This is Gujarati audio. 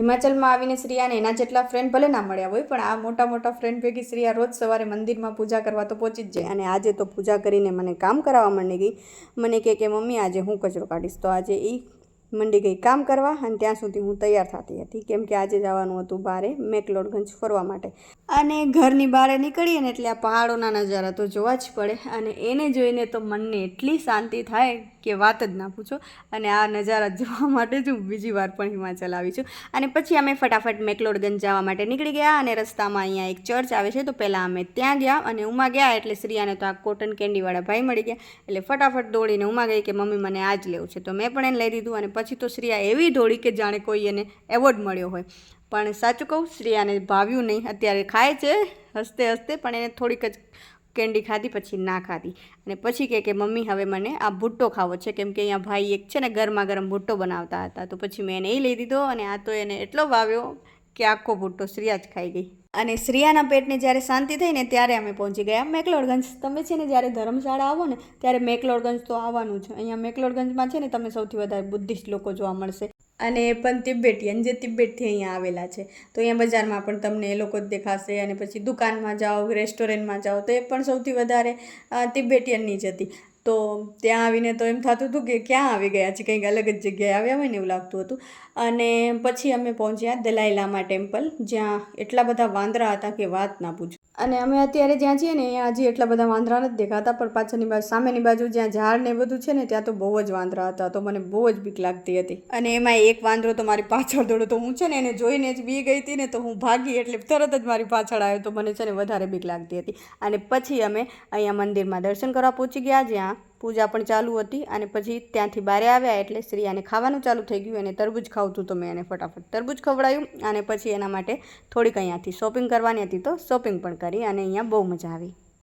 હિમાચલમાં આવીને શ્રીયાને એના જેટલા ફ્રેન્ડ ભલે ના મળ્યા હોય, પણ આ મોટા મોટા ફ્રેન્ડ ભેગી શ્રીયા રોજ સવારે મંદિરમાં પૂજા કરવા તો પહોંચી જ જાય. અને આજે તો પૂજા કરીને મને કામ કરાવવા માંડી ગઈ. મને કહે કે મમ્મી આજે હું કચરો કાઢીશ. તો આજે એ મંડી ગઈ કામ કરવા, અને ત્યાં સુધી હું તૈયાર થતી હતી, કેમ કે આજે જવાનું હતું બહારે મેકલોડગંજ ફરવા માટે. અને ઘરની બહાર નીકળીએ ને એટલે આ પહાડોના નજારા તો જોવા જ પડે, અને એને જોઈને તો મનને એટલી શાંતિ થાય કે વાત જ ના પૂછો. અને આ નજારા જોવા માટે જ હું બીજી વાર પણ હિમાચલ આવી છું. અને પછી અમે ફટાફટ મેકલોડગંજ જવા માટે નીકળી ગયા, અને રસ્તામાં અહીંયા એક ચર્ચ આવે છે, તો પહેલાં અમે ત્યાં ગયા. અને ઉમા ગયા એટલે શ્રીયાને તો આ કોટન કેન્ડીવાળા ભાઈ મળી ગયા, એટલે ફટાફટ દોડીને ઉમા ગઈ કે મમ્મી મને આ જ લેવું છે. તો મેં પણ એને લઈ દીધું. અને પછી તો શ્રીયા એવી દોડી કે જાણે કોઈ એને એવોર્ડ મળ્યો હોય. પણ સાચું કહું, શ્રીયાને ભાવ્યું નહીં. અત્યારે ખાય છે હસતે હસતે, પણ એને થોડીક જ કેન્ડી ખાધી, પછી ના ખાધી. અને પછી કે મમ્મી હવે મને આ ભૂટ્ટો ખાવો છે, કેમ કે અહીંયા ભાઈ એક છે ને ગરમા ગરમ ભૂટ્ટો બનાવતા હતા. તો પછી મેં એને એ લઈ દીધો, અને આ તો એને એટલો ભાવ્યો કે આખો ભૂટ્ટો શ્રીયા જ ખાઈ ગઈ. અને શ્રીયાના પેટને જ્યારે શાંતિ થઈ ને ત્યારે અમે પહોંચી ગયા મેકલોડગંજ. તમે છે ને જ્યારે ધર્મશાળા આવો ને ત્યારે મેકલોડગંજ તો આવવાનું છે. અહીંયા મેકલોડગંજમાં છે ને તમને સૌથી વધારે બુદ્ધિસ્ટ લોકો જોવા મળશે, અને એ પણ તિબેટિયન, જે તિબેટથી અહીંયા આવેલા છે. તો અહીંયા બજારમાં પણ તમને એ લોકો જ દેખાશે. અને પછી દુકાનમાં જાઓ, રેસ્ટોરન્ટમાં જાઓ, તો એ પણ સૌથી વધારે તિબેટિયનની જ હતી. તો ત્યાં આવીને તો એમ થતું હતું કે ક્યાં આવી ગયા છે, કંઈક અલગ જ જગ્યાએ આવ્યા હોય ને એવું લાગતું હતું. અને પછી અમે પહોંચ્યા દલાઈ લામા ટેમ્પલ, જ્યાં એટલા બધા વાંદરા હતા કે વાત ના પૂછો. અને અમે અત્યારે જ્યાં છીએ ને અહીંયા હજી એટલા બધા વાંદરા નથી દેખાતા, પણ પાછળની બાજુ સામેની બાજુ જ્યાં ઝાડ ને બધું છે ને ત્યાં તો બહુ જ વાંદરા હતા. તો મને બહુ જ બીક લાગતી હતી. અને એમાં એક વાંદરો તો મારી પાછળ દોડ્યો, તો હું છે ને એને જોઈને જ બી ગઈ હતી ને, તો હું ભાગી એટલે તરત જ મારી પાછળ આવ્યો. તો મને છે ને વધારે બીક લાગતી હતી. અને પછી અમે અહીંયા મંદિરમાં દર્શન કરવા પહોંચી ગયા, જ્યાં પૂજા પણ ચાલુ હતી. અને પછી ત્યાંથી બહાર આવ્યા એટલે શ્રીયાને ખાવાનું ચાલુ થઈ ગયું. અને તરબૂચ ખાવતું, તો મેં એને ફટાફટ તરબૂચ ખવડાવ્યું. અને પછી એના માટે થોડીક અહીંયાથી શોપિંગ કરવાની હતી, તો શોપિંગ પણ કરી. અને અહીંયા બહુ મજા આવી.